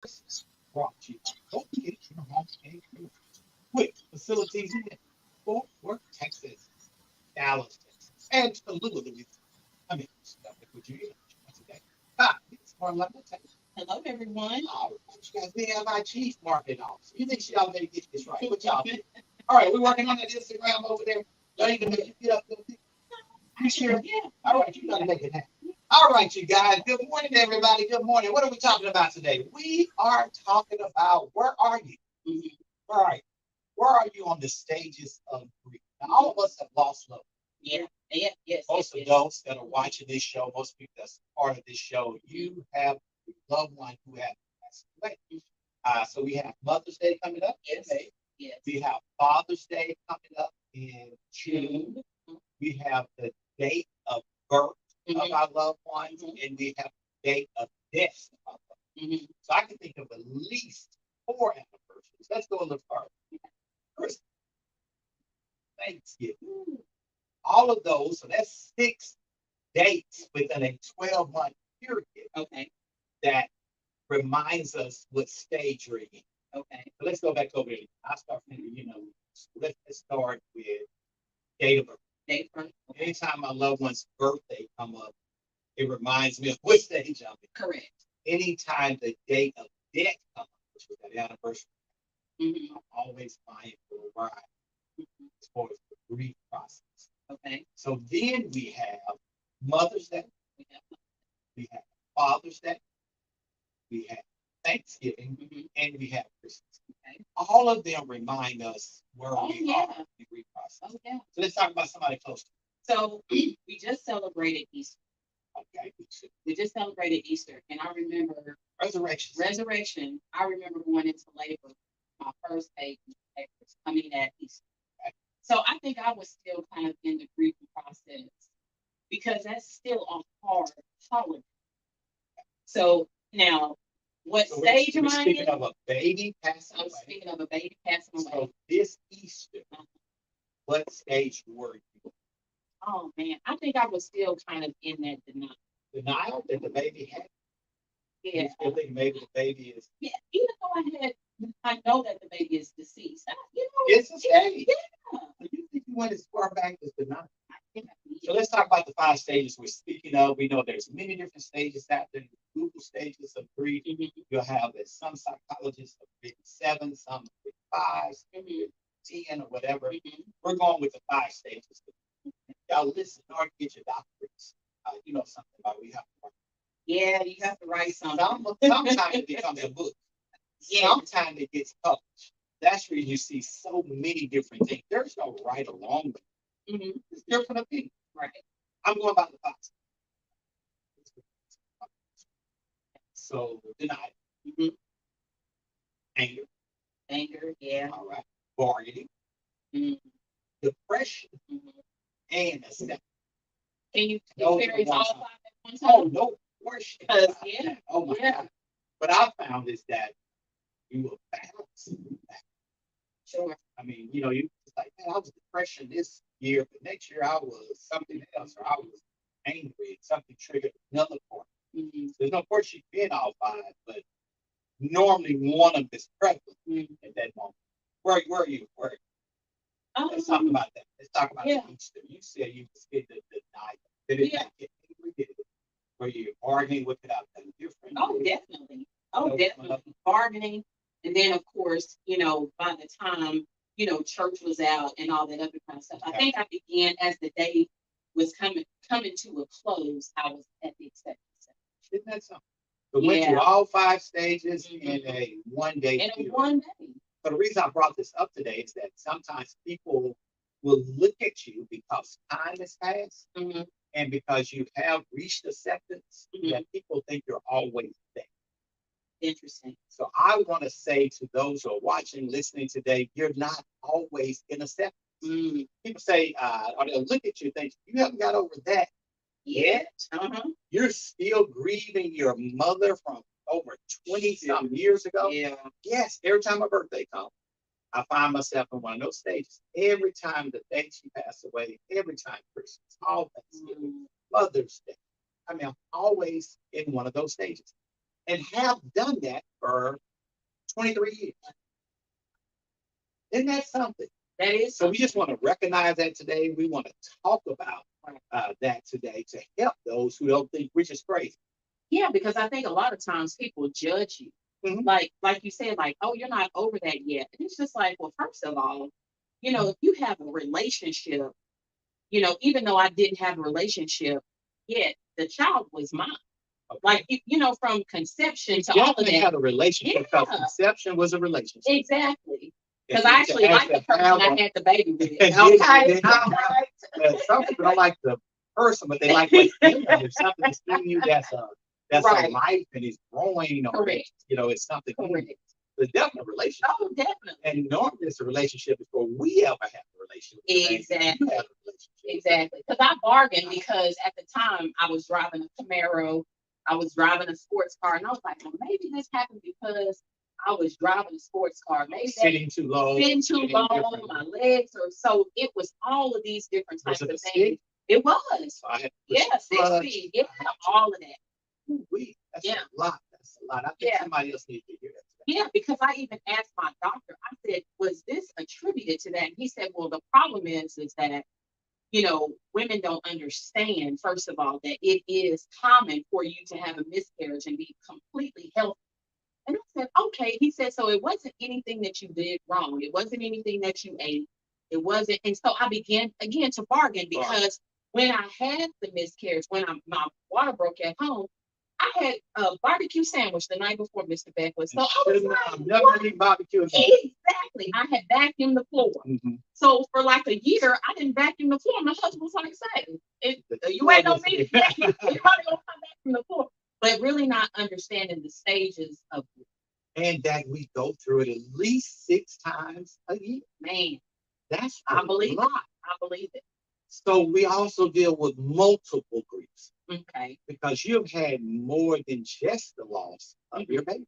This brought to you located in your home and with facilities in Fort Worth, Texas, Dallas, Texas, and Tallulah, Louisiana. I mean, stuff that would you eat once a day. Hi, it's Marlon Texas. Hello, everyone. All right, you guys, we have our chief marketing officer. You think she already get this right? What y'all think? All right, we're working on that Instagram over there. Don't even make you get up. You sure? Yeah. All right, you gotta make it happen. All right, you guys. Good morning, everybody. Good morning. What are we talking about today? We are talking about where are you? Mhm. All right. Where are you on the stages of grief? Now, all of us have lost loved ones. Yeah. Yeah. Yes. Most Yes. adults that are watching this show, most people that's part of this show, you have a loved one who has passed away. So we have Mother's Day coming up in Yes. May. Yes. We have Father's Day coming up in June. Mhm. We have the date of birth of Mhm. our loved ones, Mhm. and we have the date of death of our loved ones. Mhm. So I can think of at least four anniversaries. Let's go a little further. Christmas, Thanksgiving, all of those. So that's six dates within a 12-month period Okay. that reminds us what stage we're in. Okay. So let's go back over here. I'll start from, let's start with date of birth. Date first. Okay. Anytime my loved one's birthday come up, it reminds me of what stage I'm in. Correct. Anytime the date of death comes up, which was that anniversary, Mhm. I'm always buying for a ride as far as the grief process. Okay. So then we have Mother's Day, We have. we have Father's Day, we have Thanksgiving, Mhm. and we have Christmas. Okay. All of them remind us where Oh, we are yeah. in the grief process. Oh, yeah. So let's talk about somebody close to So we just celebrated Easter. you. Okay, we should. We just celebrated Easter, and I remember Resurrection. resurrection. I remember going into labor, my first baby was coming at Easter. So I think I was still kind of in the grieving process because that's still a hard holiday. So now, what So stage am we're I speaking in? of a baby passing I'm away. speaking of a baby passing away. So this Easter, what stage were you? Oh man, I think I was still kind of in that denial. Denial that the baby had? Yeah, You still think maybe the baby is? yeah. Even though I know that the baby is deceased. It's a stage. Yeah. You think you went as far back as denial? I think I did. So let's talk about the five stages we're speaking of. We know there's many different stages out there. Google stages of grief. Mhm. You'll have as some psychologists have written seven, some have written five, Mhm. 10, or whatever. Mhm. We're going with the five stages. Y'all listen or get your doctorates. Something about we have to work. Yeah, you have to write something. Sometimes it becomes a book. Yeah. Sometimes it gets published. That's where you see so many different things. There's no right or wrong. Mhm. It's different opinions. Right. I'm going by the facts. So denial, Mhm. anger, Anger. Yeah. all right, bargaining, Mhm. depression, Mhm. and acceptance. Can you Those are the experience all ones. five at one Oh, time? no question. Because yeah. Oh my Yeah. God. What I found is that you will balance. Sure. I mean, you it's like, man, I was depression this year, but next year I was something else, or I was angry, and something triggered another part. Mhm. There's no course you can all five, but normally one of them is prevalent Mhm. at that moment. Where are you? Let's talk Um. about that. Let's talk about Yeah. the Easter. You said you was in the denial. Did it Yeah. make it angry? Were you arguing with it out done different? Oh, definitely. Oh, Those definitely. Bargaining. And then, of course, by the time, church was out and all that other kind of stuff, I think I began as the day was coming to a close, I was at the acceptance center. Isn't that something? We went through Yeah. all five stages in Mhm. a 1 day In a period. one day. So the reason I brought this up today is that sometimes people will look at you because time has passed Hmm. and because you have reached acceptance Mhm. that people think you're always there. Interesting. So I want to say to those who are watching, listening today, you're not always in acceptance. Mm. People say, or they'll look at you and think, you haven't got over that yet. Uh-huh. You're still grieving your mother from over 20 some years ago. Yeah. Yes, every time my birthday comes, I find myself in one of those stages. Every time the day she passed away, every time Christmas, all Thanksgiving, Mm. Mother's Day. I mean, I'm always in one of those stages. and have done that for 23 years. Isn't that something? That is So we just want to recognize that today. We want to talk about that today to help those who don't think we're just crazy. Yeah, because I think a lot of times people judge you. Mhm. Like you said, like, oh, you're not over that yet. And it's just like, well, first of all, if you have a relationship, even though I didn't have a relationship yet, the child was mine. Okay. Like, from conception You to all of definitely that. had a relationship because Yeah. conception was a relationship. Exactly. And Because I actually like the person I had the baby with. Okay. All right. Some people don't like the person, but they like what's in them. If something is in you that's a Right. life and is growing, or Correct. it's something in you. Correct. It's definitely a relationship. Oh, definitely. And normally it's a relationship before we ever have a relationship. Exactly. You have a relationship. Exactly. Because I bargained, because at the time I was driving a Camaro, I was driving a sports car, and I was like, well, maybe this happened because I was driving a sports car. Maybe Sitting too low. my legs, or so it was all of these different types of things. Stick? It was. I had Yeah, 6 feet. Yeah, all of that. That's Yeah. a lot. That's a lot. I think somebody else needs to hear that. Yeah, because I even asked my doctor, I said, was this attributed to that? And he said, well, the problem is that, women don't understand, first of all, that it is common for you to have a miscarriage and be completely healthy. And I said, okay. He said, so it wasn't anything that you did wrong. It wasn't anything that you ate. It wasn't. And so I began again to bargain, because when I had the miscarriage, when my water broke at home, I had a barbecue sandwich the night before, Mr. Beckwith. So I was like, never eat barbecue again. Exactly. I had vacuumed the floor. Mm-hmm. So for like a year, I didn't vacuum the floor. My husband was like, say, you ain't gonna need it. You're probably gonna come back from the floor. But really not understanding the stages of it. And that we go through it at least 6 times a year. Man, that's I believe lot. I believe it. So we also deal with multiple griefs. Okay. Because you've had more than just the loss of your baby.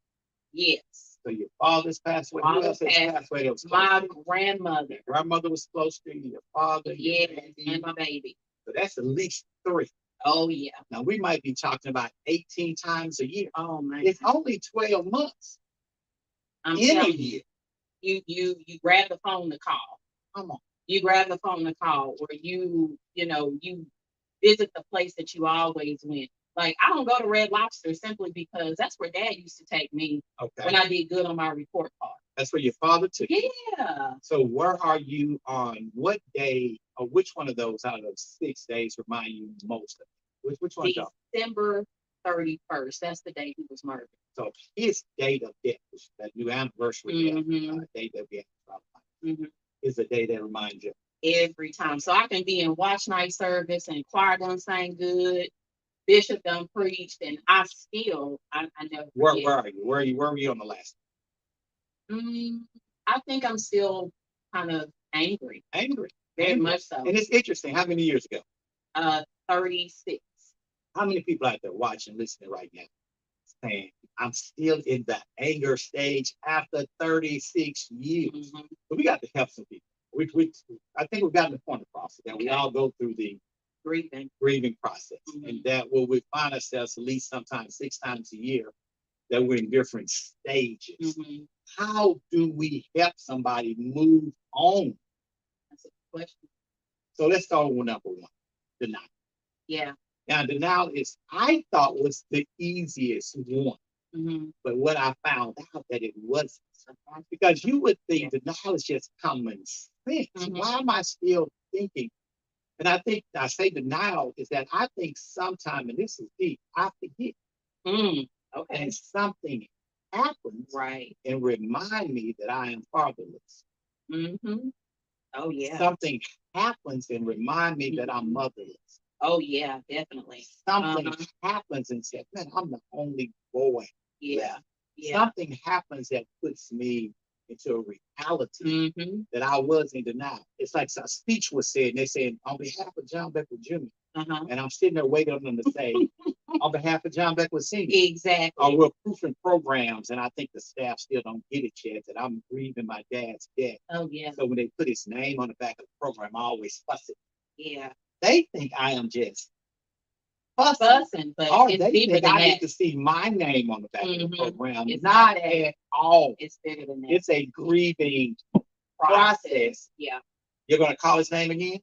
Yes. So your father's passed away. Who else has passed away? My grandmother. Your grandmother was close to you. Your father. Yes, and my baby. So that's at least 3. Oh yeah. Now we might be talking about 18 times a year. Oh man. It's only 12 months in a year. You grab the phone to call. Come on. You grab the phone to call, or you visit the place that you always went. Like, I don't go to Red Lobster simply because that's where Dad used to take me when I did good on my report card. That's where your father took you? Yeah. So where are you on what day, or which one of those out of 6 days remind you most of it? Which one? December 31st. That's the day he was murdered. So his date of death, that new anniversary date that we have, is the day that reminds you. Every time. So I can be in watch night service and choir done sang good, bishop done preached, and I never. Where are you? Where were you on the last? I think I'm still kind of angry. Very much so. And it's interesting. How many years ago? 36. How many people out there watching, listening right now, saying, I'm still in the anger stage after 36 years? So we got to help some people. I think we've gotten the point across that we all go through the grieving process, and that we find ourselves at least sometimes 6 times a year that we're in different stages. How do we help somebody move on? That's a question. So let's start with number 1, denial. Yeah. Now, denial I thought was the easiest one. But what I found out that it wasn't. Because you would think denial is just common sense. Why am I still thinking? And I think I say denial is that I think sometime, and this is deep, I forget. Okay. And something happens and remind me that I am fatherless. Oh yeah. Something happens and remind me that I'm motherless. Oh yeah, definitely. Something happens and says, man, I'm the only boy. Yeah. Something happens that puts me into a reality that I was in denial. It's like a speech was said, and they said, on behalf of John Beckwith Jr., and I'm sitting there waiting on them to say, on behalf of John Beckwith Sr. Exactly. Or we're proofing programs, and I think the staff still don't get it yet, that I'm grieving my dad's death. Oh, yeah. So when they put his name on the back of the program, I always fuss it. Yeah. They think I am just fussing, but Or it's they deeper think than I need that. to see my name on the back of the Mhm. program. It's Not not that. at all. It's bigger than that. It's a grieving Process. process. Yeah. You're gonna call his name again?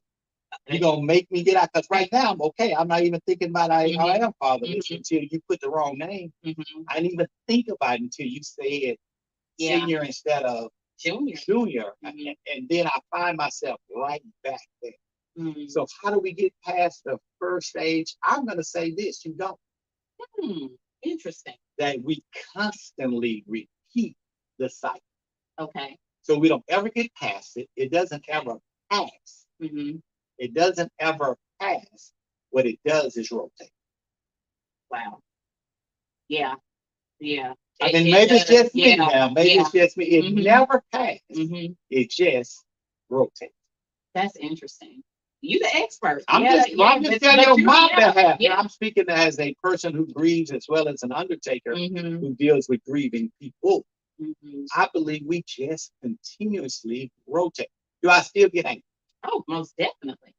You're Okay. gonna make me get out because right now I'm okay. I'm not even thinking about I Mhm. am fatherless Mhm. until you put the wrong name. Mhm. I didn't even think about it until you said Yeah. senior instead of Junior. junior. Mhm. And then I find myself right back there. Mhm. So how do we get past the first stage? I'm gonna say this, you don't. Hmm. Interesting. That we constantly repeat the cycle. Okay. So we don't ever get past it. It doesn't ever pass. Mm-hmm. It doesn't ever pass. What it does is rotate. Wow. Yeah. Yeah. I mean, It maybe it's does. just me Yeah. now. Maybe Yeah. it's just me. It Mhm. never passed. Mhm. It just rotates. That's interesting. You the expert. I'm Yeah. just, Yeah. I'm just telling But you on you, my yeah. behalf. Yeah. I'm speaking as a person who grieves as well as an undertaker Mhm. who deals with grieving people. Mhm. I believe we just continuously rotate. Do I still get angry? Oh, most definitely.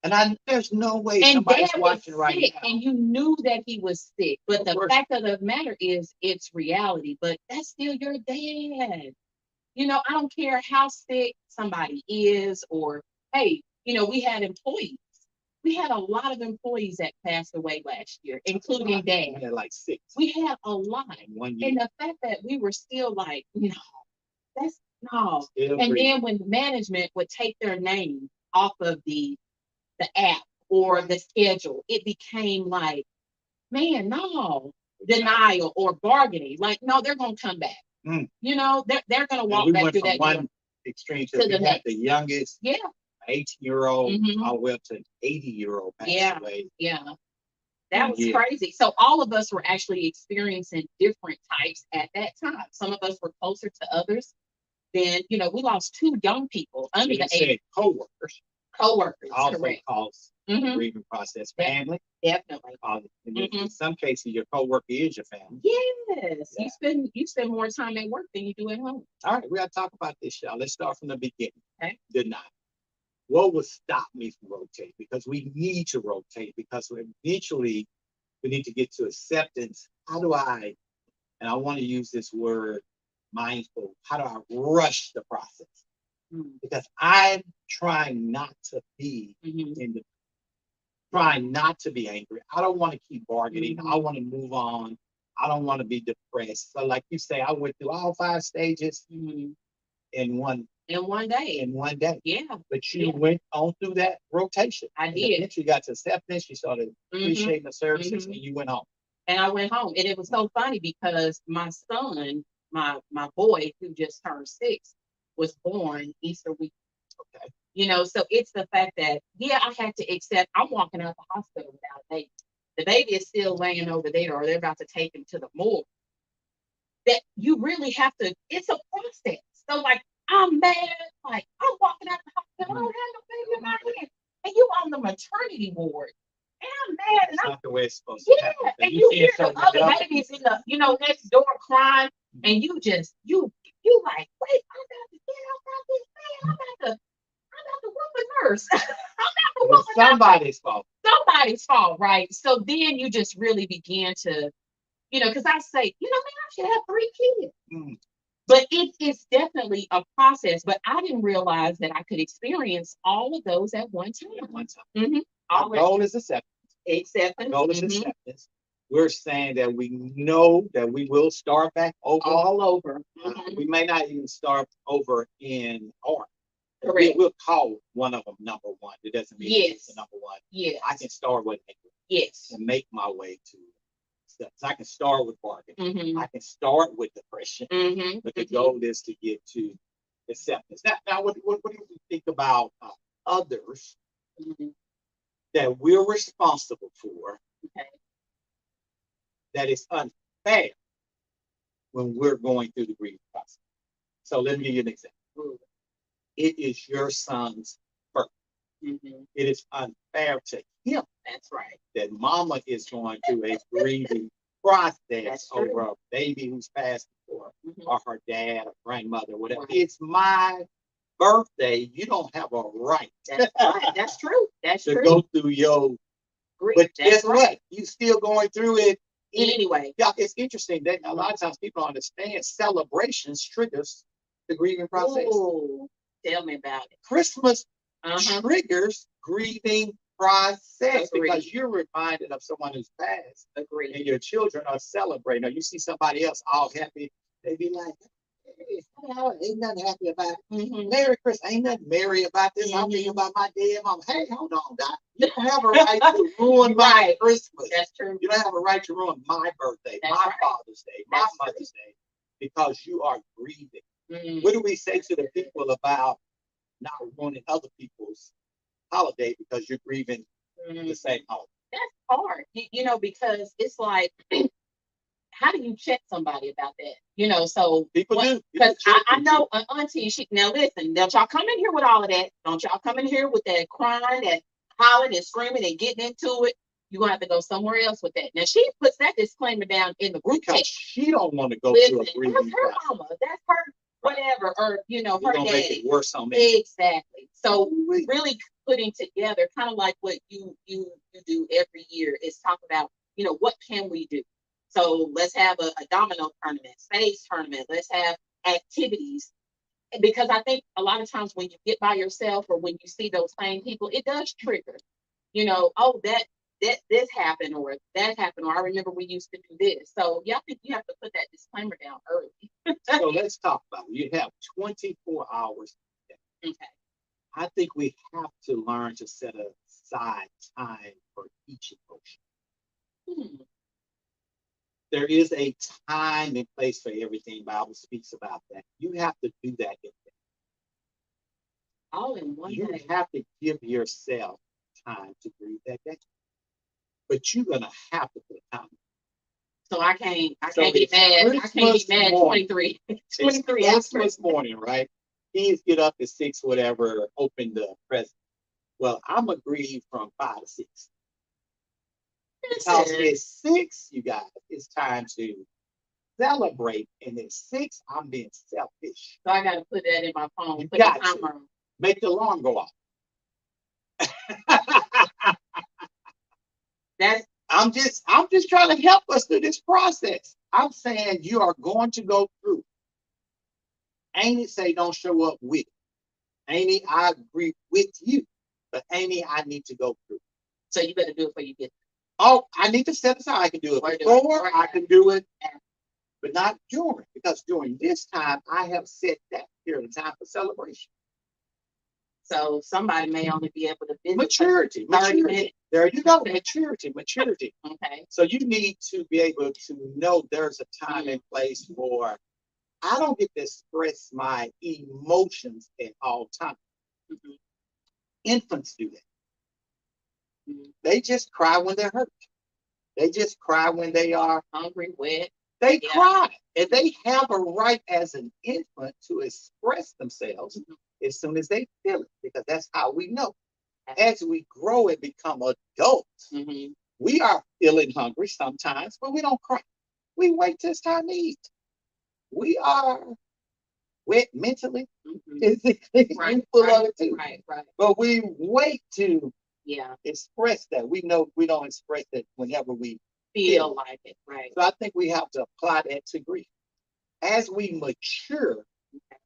And there's no way And somebody's dad was watching right sick, now. and you knew that he was sick. But Of the course. fact of the matter is, it's reality. But that's still your dad. You know, I don't care how sick somebody is, or hey, you know, we had employees. We had a lot of employees that passed away last year, including We dad. had like 6 We had a lot. in 1 year. And the fact that we were still like, no, that's no. Still And grieving. then when management would take their name off of the app or the schedule, it became like, man, no, denial or bargaining. Like, no, they're gonna come back. Mm. You know, they're gonna And walk we back went through from that door one extreme to to the we had next. the youngest Yeah. 18-year-old Mhm. all the way up to an 80-year-old passed Yeah. away. Yeah. That 1 was year. crazy. So all of us were actually experiencing different types at that time. Some of us were closer to others. Then, you know, we lost 2 young people under You the said age, co-workers co-workers, also correct. cause the Mhm. grieving process. Yep. Family, Definitely. and in Mhm. some cases, your co-worker is your family. Yes. Yeah. You spend more time at work than you do at home. All right, we got to talk about this, y'all. Let's start from the beginning. Okay. Deny. What would stop me from rotating? Because we need to rotate because eventually we need to get to acceptance. How do I, and I want to use this word mindful, how do I rush the process? Mm. Because I'm trying not to be Mhm. in the, trying not to be angry. I don't want to keep bargaining. I Mhm. want to move on. I don't want to be depressed. So, like you say, I went through all 5 stages Mhm. in one In one day. in one day. Yeah. But you Yeah. went on through that rotation. I And did. eventually you got to acceptance. You started Mhm. appreciating the services, Mhm. and you went on. And I went home. And it was so funny because my son, my boy who just turned 6, was born Easter week. Okay. You know, so it's the fact that, yeah, I had to accept I'm walking out the hospital without a baby. The baby is still laying over there, or they're about to take him to the morgue. That you really have to, it's a process. So like I'm mad, like I'm walking out the hospital, I don't have no baby in my hand. And you on the maternity ward. And I'm mad and It's I'm not the way it's supposed to yeah, happen. and you see hear it the so other much. babies in the, you know, next door crying, and you just you like, wait, I'm about to get up out this bed. I'm about to whoop a nurse. I'm about to whoop It's a nurse. somebody's fault. Somebody's fault, right? So then you just really begin to, you know, because I say, you know, man, I should have 3 kids. Mm. But it's definitely a process. But I didn't realize that I could experience all of those at one time. At one time. Mm-hmm. Our goal is acceptance. Acceptance. Our goal is Mhm. acceptance. We're saying that we know that we will start back over. All over. Mhm. We may not even start over in art. Correct. We'll call one of them number one. It doesn't mean it's the Yes. number one. Yes. I can start with it Yes. and make my way to steps. I can start with bargaining. Mm-hmm. I can start with depression, Mm-hmm. but the goal is to get to acceptance. Now what do you think about others Mm-hmm. that we're responsible for Okay. that is unfair when we're going through the grieving process? So let me give you an example. Ooh. It is your son's birth. Mm-hmm. It is unfair to him That's right. that mama is going through a grieving process That's true. over a baby who's passed before, Mm-hmm. or her dad, or grandmother, whatever. Right. It's my birthday. You don't have a right That's right. That's true. That's to true. go through your Grief. But That's guess right. what? You still going through it. Anyway. Yeah, it's interesting that a lot of times people don't understand celebrations triggers the grieving process. Ooh, tell me about it. Christmas triggers grieving process because you're reminded of someone who's passed. Agreed. And your children are celebrating. Or you see somebody else all happy, they be like, hey, ain't nothing happy about it. Merry Christmas. Ain't nothing merry about this. I'm thinking about my dead mom. Hey, hold on, Doc. You don't have a right to ruin my Christmas. That's true. You don't have a right to ruin my birthday, my Father's Day, my Mother's Day, because you are grieving. What do we say to the people about not ruining other people's holiday because you're grieving the same holiday? That's hard, because it's like, how do you check somebody about that? So people do. Because I know an auntie, now listen, don't y'all come in here with all of that. Don't y'all come in here with that crying, that hollering and screaming and getting into it. You're going to have to go somewhere else with that. Now, she puts that disclaimer down in the group because she don't want to go through a grieving that's her mama. That's her whatever. Or, her daddy. Make it worse on me. Exactly. So really putting together, kind of like what you do every year, is talk about, what can we do? So let's have a domino tournament, stage tournament. Let's have activities. Because I think a lot of times when you get by yourself or when you see those same people, it does trigger, oh, that this happened or that happened, or I remember we used to do this. So yeah, I think you have to put that disclaimer down early. So let's talk about it. You have 24 hours. Okay. I think we have to learn to set aside time for each emotion. There is a time and place for everything. Bible speaks about that. You have to do that. All in one you day. have to give yourself time to grieve that day. But you're gonna have to put time. So I can't be mad. I can't be mad 23. 23 Christmas morning, right? Kids get up at 6, whatever, open the present. Well, I'm gonna grieve from 5 to 6. Because at 6, you guys, it's time to celebrate, and at 6, I'm being selfish. So I got to put that in my phone. You got to make the alarm go off. I'm just trying to help us through this process. I'm saying you are going to go through. Amy say don't show up with. Amy, I agree with you, but Amy, I need to go through. So you better do it before you get there. Oh, I need to set aside. I can do it before, I can do it, but not during, because during this time, I have set that period of time for celebration. So somebody may only be able to visit maturity. There you go. Maturity. Okay. So you need to be able to know there's a time and place for, I don't get to express my emotions at all times. Infants do that. They just cry when they're hurt. They just cry when they are hungry, wet. They cry. And they have a right as an infant to express themselves as soon as they feel it, because that's how we know. As we grow and become adults, we are feeling hungry sometimes, but we don't cry. We wait till it's time to eat. We are wet mentally, physically, full of it too. Right. But we wait to express that. We know we don't express it whenever we feel like it. Right. So I think we have to apply that to grief. As we mature,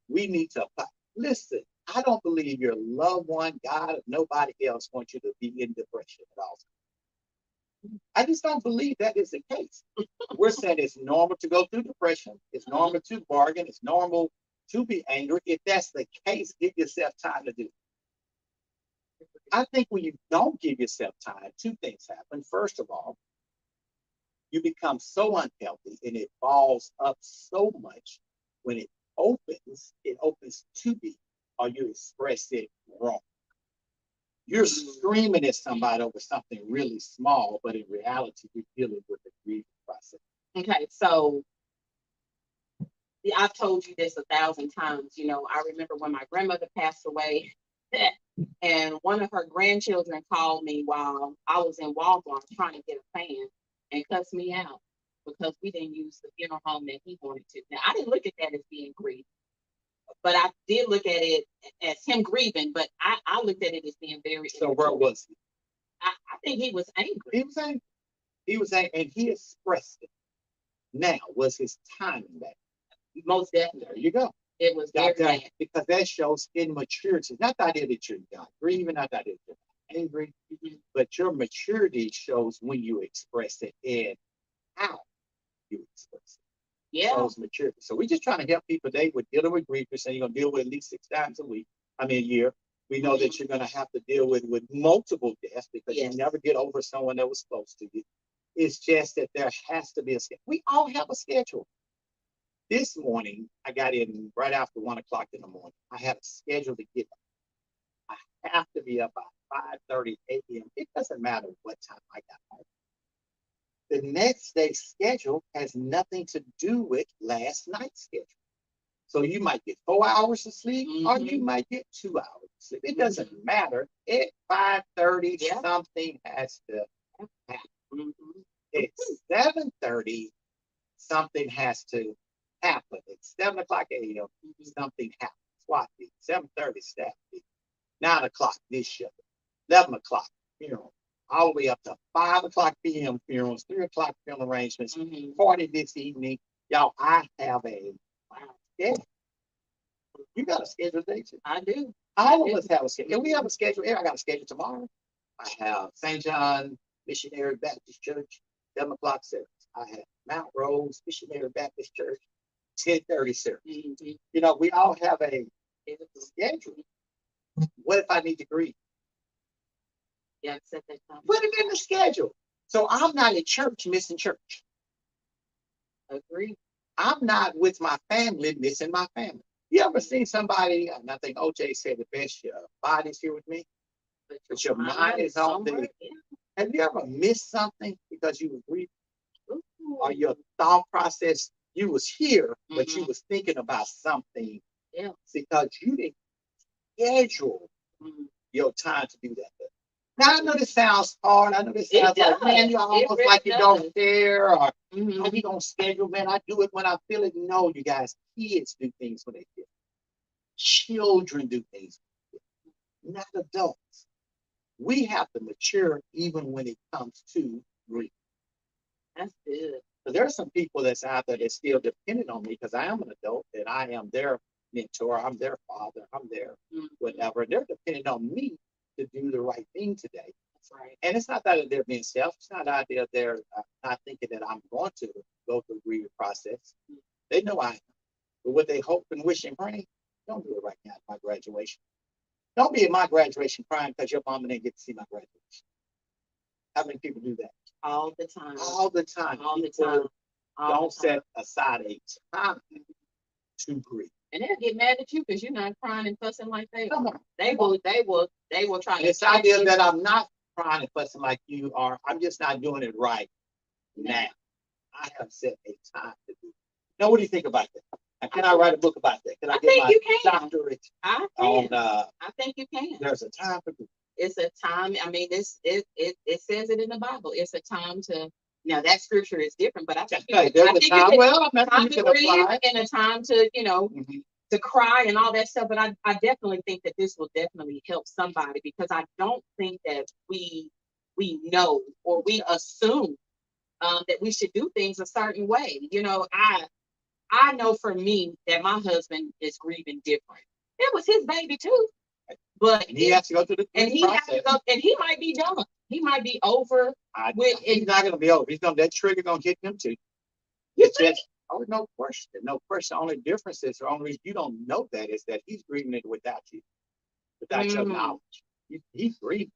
we need to apply. Listen, I don't believe your loved one, God, or nobody else wants you to be in depression at all. I just don't believe that is the case. We're saying it's normal to go through depression. It's normal to bargain. It's normal to be angry. If that's the case, give yourself time to do it. I think when you don't give yourself time, 2 things happen. First of all, you become so unhealthy and it balls up so much. When it opens too deep, or you express it wrong. You're screaming at somebody over something really small, but in reality, you're dealing with the grieving process. Okay, so I've told you this 1,000 times. I remember when my grandmother passed away, and one of her grandchildren called me while I was in Walmart trying to get a fan and cussed me out because we didn't use the funeral home that he wanted to. Now, I didn't look at that as being grief, but I did look at it as him grieving, but I looked at it as being very. So where was he? I think he was angry. He was angry. He was angry, and he expressed it. Now, was his timing bad? Most There definitely. you go. It was very bad. Because that shows immaturity. Not the idea that you're not grieving, not the idea that you're angry, but your maturity shows when you express it and how you express it. Yeah. Shows maturity. So we're just trying to help people today with dealing with grief. We're saying you're going to deal with at least 6 times a week. I mean, a year. We know that you're going to have to deal with multiple deaths because you never get over someone that was close to you. It's just that there has to be a schedule. We all have a schedule. This morning, I got in right after 1 o'clock in the morning. I had a schedule to get up. I have to be up by 5:30 a.m. It doesn't matter what time I got home. The next day's schedule has nothing to do with last night's schedule. So you might get 4 hours of sleep, or you might get 2 hours of sleep. It doesn't matter. At 5:30, something has to happen. At 7:30, something has to happen. At 7 o'clock a.m., something happens. Swat meet. 7:30 staff meet. 9 o'clock this show. 11 o'clock funeral. All the way up to 5 o'clock p.m. funerals, 3 o'clock funeral arrangements, party this evening. Y'all, I have a schedule. You got a schedule, don't you? I do. All of us have a schedule. And we have a schedule here. I got a schedule tomorrow. I have St. John Missionary Baptist Church, 7 o'clock service. I have Mount Rose Missionary Baptist Church, 10:30 service. You know, we all have a schedule. What if I need to grieve? Yeah, set that time. Put it in the schedule. So I'm not at church missing church. Agree. I'm not with my family missing my family. You ever seen somebody, and I think OJ said the best, your body's here with me, but your mind is on there. Have you ever missed something because you were grieving? Or your thought process, you was here, but you was thinking about something because you didn't schedule your time to do that. Now, I know this sounds hard. I know this sounds like, man, you're almost like you don't care, or you don't schedule, man. I do it when I feel it. No, you guys, kids do things when they feel it. Children do things, not adults. We have to mature even when it comes to grief. That's good. But there are some people that's out there that's still dependent on me because I am an adult and I am their mentor, I'm their father, I'm their whatever. They're dependent on me to do the right thing today. That's right. And it's not that they're being selfish. It's not that they're not thinking that I'm going to go through the grieving process. They know I am. But what they hope and wish and pray, don't do it right now at my graduation. Don't be at my graduation crying because your mama didn't get to see my graduation. How many people do that? All the time. All the time. All the time. Don't set aside a time to grieve. And they'll get mad at you because you're not crying and fussing like they Come will. on. They will try to. This idea that I'm not crying and fussing like you are, I'm just not doing it right now. I have set a time to do it. Now, what do you think about that? Now, can I write a book about that? Can I get my doctorate on? I think you can. There's a time for it. It's a time. I mean, it says it in the Bible. It's a time to. Now that scripture is different, but I think there's a time. Well, time to grieve and a time to to cry and all that stuff. But I definitely think that this will definitely help somebody because I don't think that we know or we assume that we should do things a certain way. You know, I know for me that my husband is grieving different. It was his baby too. But he has to go through the process. And he might be done. He might be over. He's not going to be over. That trigger going to hit him too. It's just, no question. No question. The only difference is, the only reason you don't know that is that he's grieving it without you, without your knowledge. He's grieving.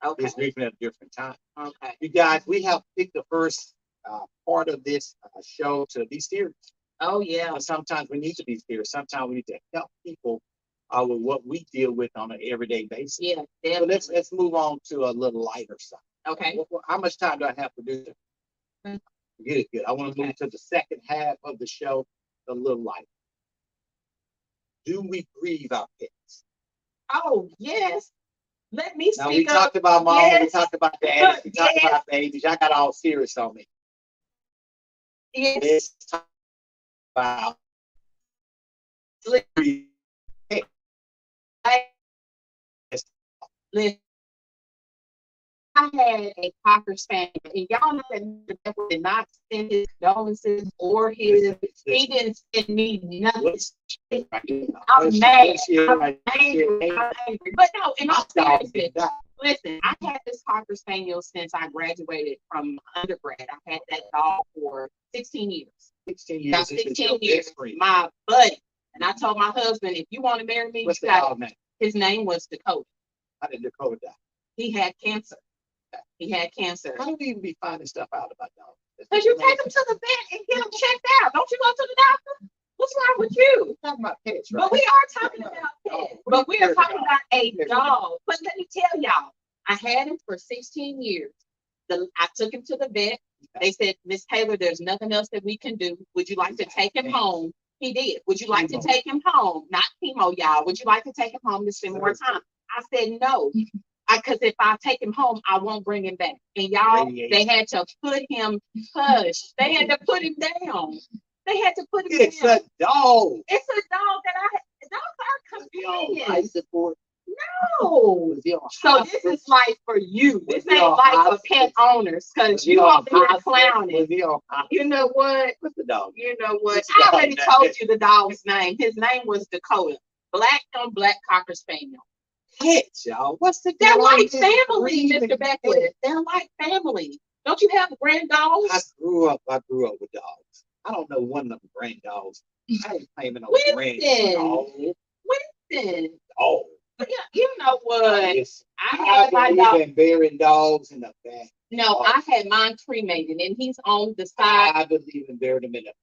Okay. He's grieving at a different time. Okay. You guys, we have picked the first part of this show to be serious. Oh, yeah. But sometimes we need to be serious. Sometimes we need to help people with what we deal with on an everyday basis. Yeah, definitely. So let's move on to a little lighter side. Okay. How much time do I have to do that? Good. I want to move to the second half of the show, a little lighter. Do we grieve our pets? Oh, yes. Let me speak. Now, we talked about mom, we talked about daddy, we talked about babies. I got all serious on me. Yes. Let's talk about I had a Cocker Spaniel, and y'all know that Mr. Beckwith did not send his condolences or his. He didn't send me nothing. I'm mad. I'm angry. I'm angry. But no, in all seriousness, listen, I had this Cocker Spaniel since I graduated from undergrad. I had that dog for 16 years. 16 years. About 16 years. My buddy. And I told my husband, if you want to marry me, what's the dog name? His name was Dakota. How did Dakota die? He had cancer. He had cancer. How do we even be finding stuff out about dogs? Because you take them to the vet and get them checked out. Don't you go to the doctor? What's wrong with you? We're talking about pets, right? But we are talking about pets. But we are talking about a dog. But let me tell y'all, I had him for 16 years. I took him to the vet. They said, Miss Taylor, there's nothing else that we can do. Would you like to take him home? He did. Would you like to take him home? Not chemo, y'all. Would you like to take him home to spend more time? I said no. Because if I take him home, I won't bring him back. And y'all, they had to put him, They had to put him down. They had to put him down. It's a dog. It's a dog that dogs are companions. No. So this is like for you. This ain't like for pet owners, because you are clowning. You know what? What's the dog? You know what? I already told you the dog's name. His name was Dakota. Black on black Cocker Spaniel. Pets, y'all. What's the They're like family, Mr. Beckwith. They're like family. Don't you have grand dogs? I grew up with dogs. I don't know one of them grand dogs. I ain't claiming no grand dogs. Winston. Oh. Yeah, you know what? Yes. I had my dog. Been burying dogs in the back. No, I had mine cremated, and he's on the side. I believe in burying them in the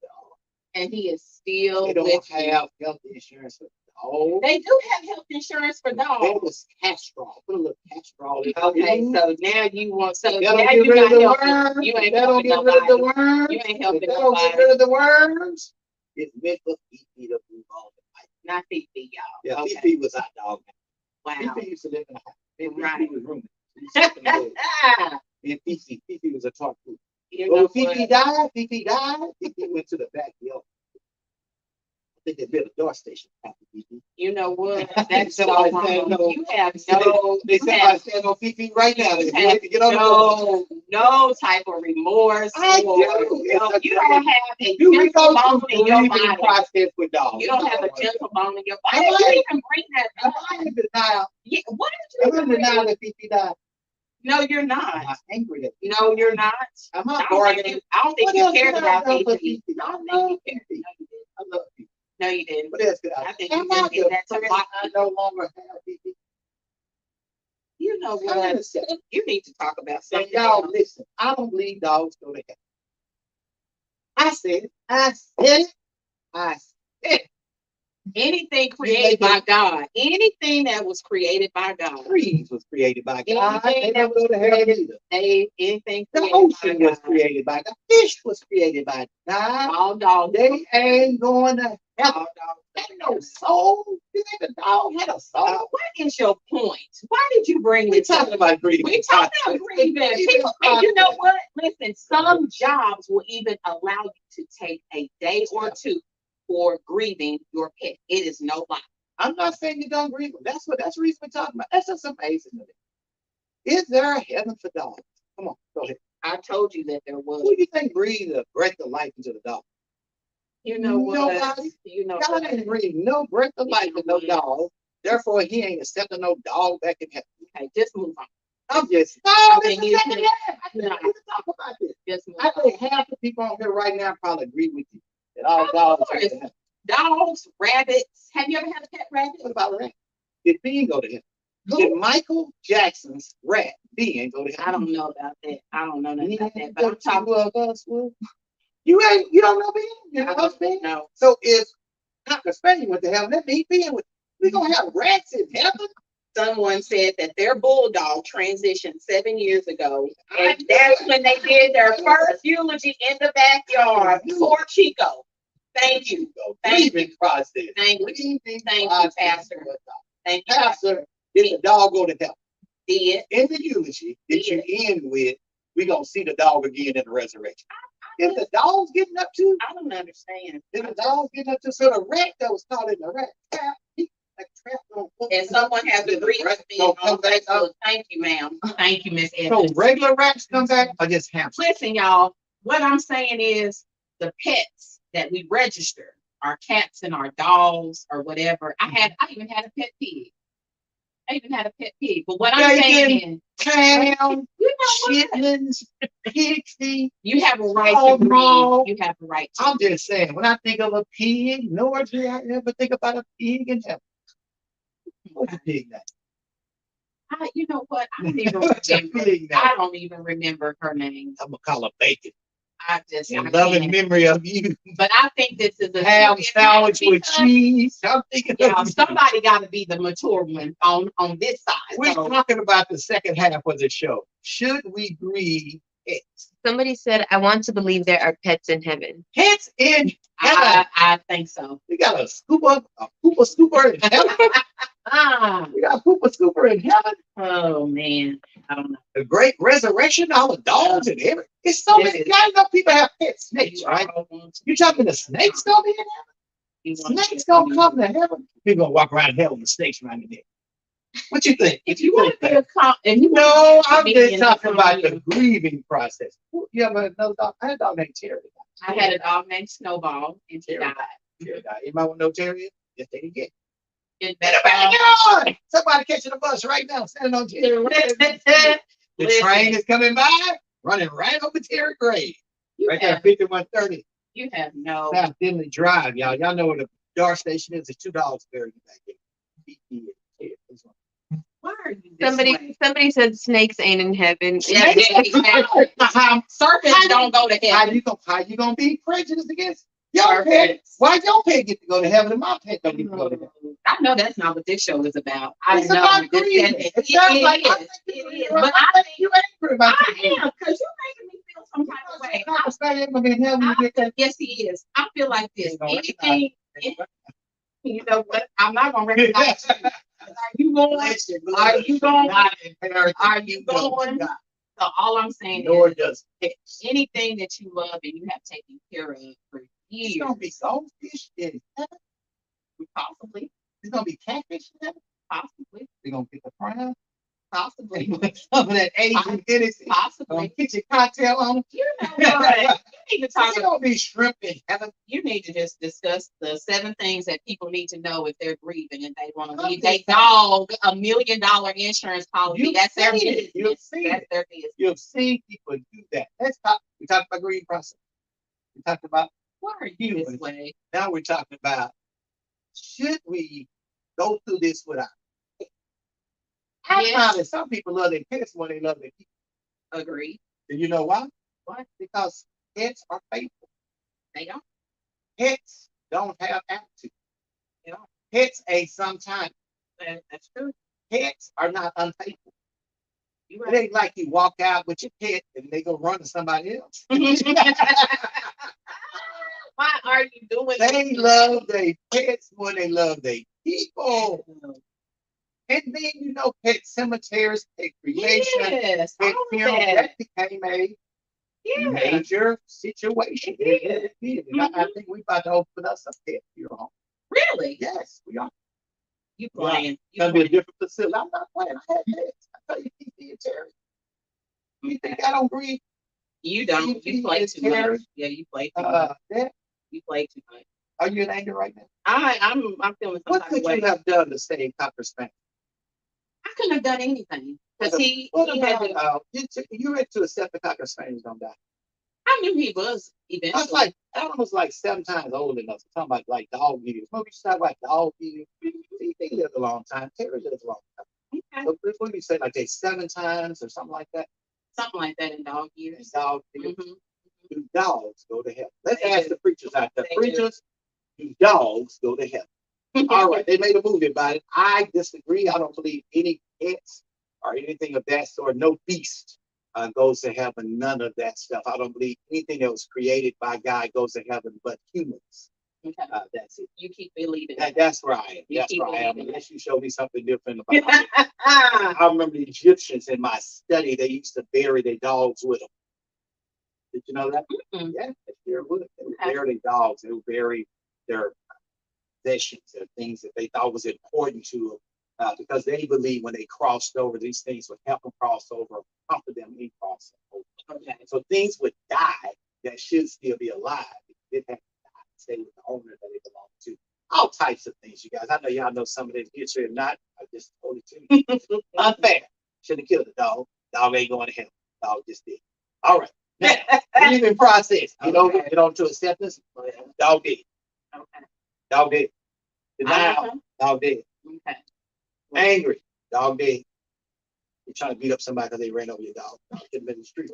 dog. And he is still. They don't have health insurance for dogs. They do have health insurance for dogs. That was castrol. Put a little castrol in. Okay, so now you want. So now you get rid of the worms. You ain't helping nobody. Get rid of the worms. You ain't helping nobody. Don't get rid of the worms. It's meant for Fifi to move on. Not Fifi, y'all. Yeah, okay. Fifi was our dog. Wow. Fifi used to live in a house. Right. Fifi was roommate. And Fifi was a talk food. When Fifi died, Fifi went to the backyard. I think they built a door station after Fifi. You know what? That's so wrong. No. You have no. They said I stand on Fifi right now. They have to get on no type of remorse. I do. You don't have a gentle bone in your body. Process with dogs. You don't have a gentle bone in your body. You even bring that up. I'm in denial. Yeah, what did you I'm in denial that Fifi died. No, you're not. I'm not angry that No, you're not. I'm not bargaining. I don't think you cared about Fifi. I love Fifi. I love Fifi. No, you didn't. What else did I think you just did that to mock. I no longer have Fifi. You know what? You need to talk about something. Y'all listen. I don't believe dogs go to heaven. I said it. Anything created by God. Anything that was created by God. Trees was created by God. Anything that was created. Anything the ocean was created by God. Fish was created by God. All dogs. They ain't going to heaven. Ain't no soul. You think the dog had a soul? What is your point? Why did you bring this? We're talking about grieving. We're talking about grieving. People, and you know what? Listen, some jobs will even allow you to take a day or two for grieving your pet. It is no lie. I'm not saying you don't grieve. That's the reason we're talking about. That's just amazing to me. Is there a heaven for dogs? Come on, go ahead. I told you that there was. Who do you think breathed a breath of life into the dog? You know what? Nobody. You know God ain't breathe no breath of life in no dog. Therefore, he ain't accepting no dog back in heaven. Okay, just move on. I'm just I think need to talk about this. Just move I think on. half the people on here right now probably agree with you that all dogs are to heaven. Dogs, rabbits. Have you ever had a pet rabbit? What about a rat? Did Ben go to heaven? Did Michael Jackson's rat Ben go to heaven? I don't know about that. I don't know nothing about that. But I'm talking about us. You don't know Ben? You know Ben? No. So if Cocker Spaniel went to heaven, that means Ben would. We gonna have rats in heaven? Someone said that their bulldog transitioned 7 years ago, and that's when they did their first eulogy in the backyard. Poor Chico. Thank you. Thank you. Thank you. Thank you, Pastor. Thank you, Pastor. Did the dog go to heaven? Did. In the eulogy that you end with, we're gonna see the dog again in the resurrection. If the dog's getting up to, I don't understand. If the dog's getting up to, so the rat that was caught in the rat trap, like And someone has agreed with me on Facebook. Thank you, ma'am. Thank you, Miss So Evans. regular rats come back or just hamsters? Listen, y'all, what I'm saying is the pets that we register, our cats and our dogs or whatever. I even had a pet pig. I even had a pet pig. But what I'm saying is, Ham, you know what? chitlins, pixie. You have a right Oh, to no. breed. You have a right to I'm just saying, when I think of a pig, nor do I ever think about a pig in heaven. What's a pig name? You know what? I don't even remember. I don't even remember her name. I'm gonna call her Bacon. I just In I loving can't. memory of you. But I think this is a Ham sandwich with cheese. I'm thinking Yeah, of you. somebody got to be the mature one on this side. We're So, talking about the second half of the show. Should we breed pets? Somebody said, I want to believe there are pets in heaven. Pets in heaven. I think so. We got a pooper scooper in heaven. We got a pooper scooper in heaven. Oh man, I don't know. The great resurrection, all the dogs and everything. It's so many. Y'all know people have pet snakes, right? You talking the snakes gonna be in heaven? Snakes gonna come to heaven. People gonna walk around hell with snakes around in there. What you think? If you want to be a cop, and you no, I'm just talking about the grieving process. You ever know dog? I had a dog named Terry. I had a dog named Snowball, and she died. Terry died. Anybody want to know Terry? Yes, they can get. Get on! Somebody catching a bus right now, standing on Terry. The train is coming by, running right over Terry grave. Right there, 5130. You have no. South Finley Drive, y'all. Y'all know where the DAR station is. There's $2 buried back there. Why are you Somebody said snakes ain't in heaven. Yeah, exactly. Serpents don't go to heaven. How you gonna be prejudiced against your pet? Why your pet get to go to heaven and my pet don't get to go to heaven? I know that's not what this show is about. It's about grieving. It sounds like it is. But I think you angry about it. I am, because you're making me feel some type of way. Yes, he is. I feel like this. Anything, you know what? I'm not gonna recognize you. Are you going? Are you going? Are you going? So all I'm saying is, anything that you love and you have taken care of for years. It's gonna be goldfish in heaven. Possibly. It's gonna be catfish in heaven. Possibly. We're gonna get the crown. Possibly. Some of that Asian Hennessy. Possibly. Get your cocktail on. You know what? You need to talk. It's gonna be shrimp in heaven. You need to just discuss the 7 things that people need to know if they're grieving and they want to leave their dog $1 million insurance policy. That's their business. That's their business. You've seen people do that. Let's talk. We talked about grieving process. We talked about why are you this way? Now we're talking about should we go through this without? I find that some people love their pets more than they love their people. Agree. And you know why? Why? Because pets are faithful. They don't. Pets don't have attitude. You know, pets ain't sometimes. That's true. Pets are not unfaithful. It ain't like you walk out with your pet and they go run to somebody else. Why are you doing They love their pets more than they love their people. And then, you know, pet cemeteries, pet cremation, pet funeral, that became a major situation. I think we're about to open us a pet funeral home. Really? Yes, we are. You playing. It's going to be a different facility. I'm not playing. I had pets. I tell you, TC and Terry. You think I don't breathe? You don't. You play too much. Yeah, you play too much. You play too much. Are you in anger right now? I'm feeling some what could you have done to save Copper's family? I couldn't have done anything. Because he you ready to accept the Copper's family don't die? I knew he was eventually. Adam was like 7 times old enough to talk about like dog eaters. Maybe you talk about dog eaters. They lived a long time. Terry lived a long time. Okay. So what do you say, like they 7 times or something like that? Something like that in dog years. Dog years. Do dogs go to heaven? Let's ask the preachers out there. Preachers, do dogs go to heaven? All right, they made a movie about it. I disagree. I don't believe any pets or anything of that sort. No beast goes to heaven. None of that stuff. I don't believe anything that was created by God goes to heaven, but humans. Okay. That's it. You keep believing. That's right. That's right. Unless you show me something different about it. I remember the Egyptians in my study. They used to bury their dogs with them. Did you know that? Yeah, they sure would. They would bury their dogs. They would bury their possessions and things that they thought was important to them. Because they believe when they crossed over, these things would help them cross over, comfort them in crossing over. Okay. So things would die that should still be alive. It had to die, stay with the owner that it belonged to. All types of things, you guys. I know y'all know some of this history or not. I just told it to you. Unfair. Should have killed the dog. Dog ain't going to hell. Dog just did. All right. Now, grieving process. Get on to acceptance. Dog dead. Okay. Dog dead. Denial. Uh-huh. Dog dead. Okay. Angry. Dog dead. You're trying to beat up somebody because they ran over your dog. Dog could have been in the street.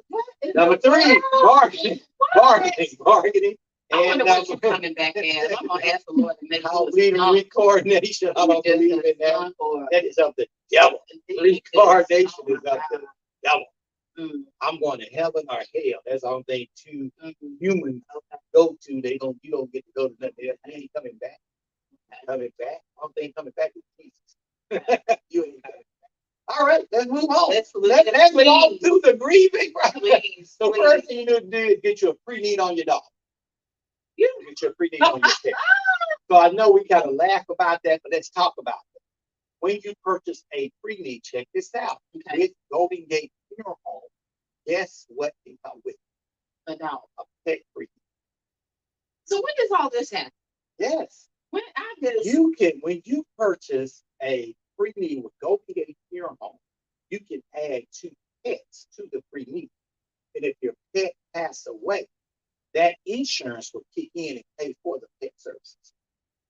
Number 3, bargaining. Bargaining. I wonder what number you're coming back as. I'm gonna ask the Lord to make I don't believe in reincarnation. I don't believe in that. That is of the devil. Reincarnation is of the devil. I'm going to heaven or hell. That's the only thing two humans go to. You don't get to go to nothing else. You ain't coming back. Coming back. Only thing coming back is Jesus. You ain't coming back. All right, let's move on. Let's get on through the grieving process. The first thing you need to do is get you a pre-need on your dog. Get your pre-need on your pet. So I know we kind of laugh about that, but let's talk about it. When you purchase a pre-need, check this out. With Golden Gate Funeral Home, guess what can come with it? A dog. A pet pre-need. So when does all this happen? Yes. When I just when you purchase a pre-need with Golden Gate Funeral Home, you can add 2 pets to the pre-need. And if your pet passes away, that insurance will kick in and pay for the pet services.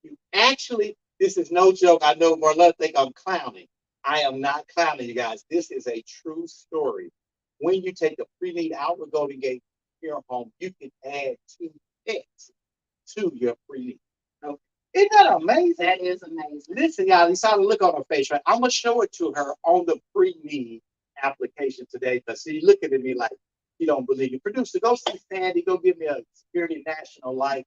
You actually, this is no joke. I know Marla think I'm clowning. I am not clowning, you guys. This is a true story. When you take a pre-need out with Golden Gate Funeral Home, you can add 2 pets to your pre-need. Okay. Isn't that amazing? That is amazing. Listen, y'all, you saw the look on her face, right? I'm going to show it to her on the pre-need application today because she's looking at me like, you don't believe me. Producer, go see Sandy, go give me a Security National Life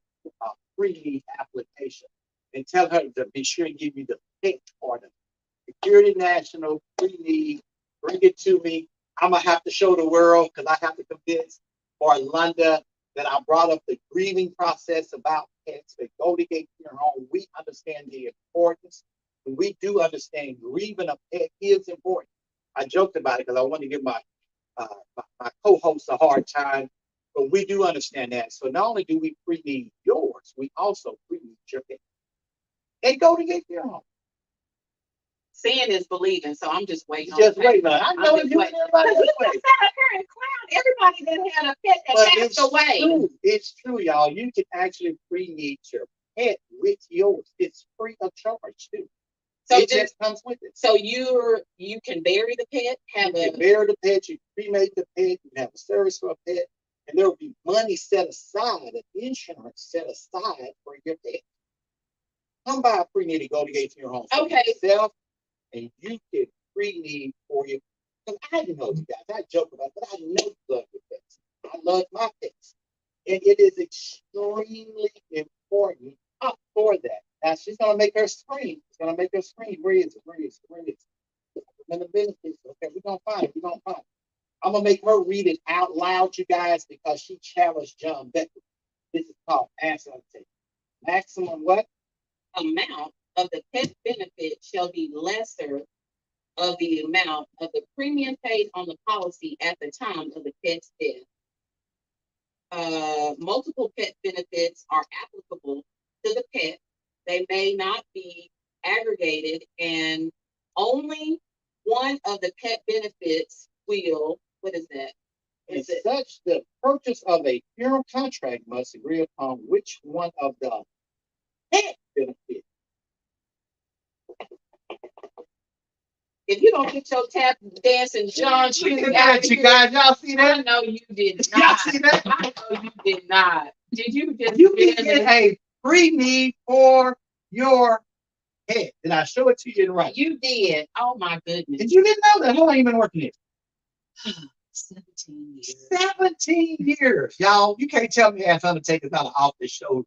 pre-need application and tell her to be sure and give me the pet part of it. Security National pre-need, bring it to me. I'm going to have to show the world because I have to convince Orlando that I brought up the grieving process about pets. That Golden Gate Funeral Home, we understand the importance. And we do understand grieving a pet is important. I joked about it because I wanted to give my co-host a hard time, but we do understand that. So not only do we pre-need yours, we also pre-need your pet. And Golden Gate Funeral Home. Seeing is believing, so I'm just waiting. Just waiting on it. I know you and everybody else waiting. Everybody that had a pet that passed away. True. It's true, y'all. You can actually pre-need your pet with yours. It's free of charge too. So it just comes with it. So you can bury the pet, you can bury the pet, you cremate the pet, you can have a service for a pet, and there will be money set aside, an insurance set aside for your pet. Come by a pre-need Golden Gate Funeral Home. Okay. Yourself, and you can pre-need for your. Because I know you guys, I joke about it, but I know you love your pets. I love my pets. And it is extremely important for that. Now she's gonna make her scream. She's gonna make her scream. Where is it? Where is it? Where is it? And the benefits. Okay, we're gonna find it. We're gonna find it. I'm gonna make her read it out loud, you guys, because she challenged John Beckwith. This is called Answer Undertaker. Maximum what? Amount of the pet benefit shall be lesser of the amount of the premium paid on the policy at the time of the pet's death. Multiple pet benefits are applicable to the pet. They may not be aggregated, and only one of the pet benefits will, what is that? As such, the purchase of a funeral contract must agree upon which one of the pet benefits. If you don't get your tap dancing John shoes out, you guys, y'all see that? I know you did not. Y'all see that? I know you did not. Did you just? You can get a pre-need for your head. Did I show it to you in right? You did. Oh my goodness. And you didn't know that? How long you been working here? 17 years. 17 years, y'all. You can't tell me Ask Undertaker's not an office show.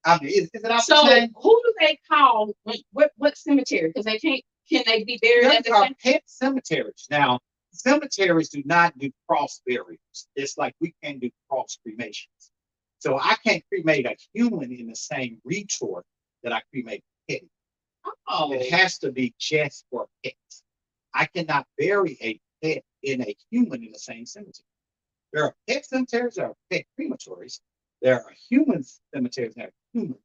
I mean, is it off so the chain? Who do they call? What cemetery? Because they can't. Can they be buried at the same? Pet cemeteries. Now, cemeteries do not do cross burials. It's like we can't do cross cremations. So I can't cremate a human in the same retort that I cremate pet. Oh, It has to be just for pets. I cannot bury a pet in a human in the same cemetery. There are pet cemeteries, there are pet crematories. There are human cemeteries, there are human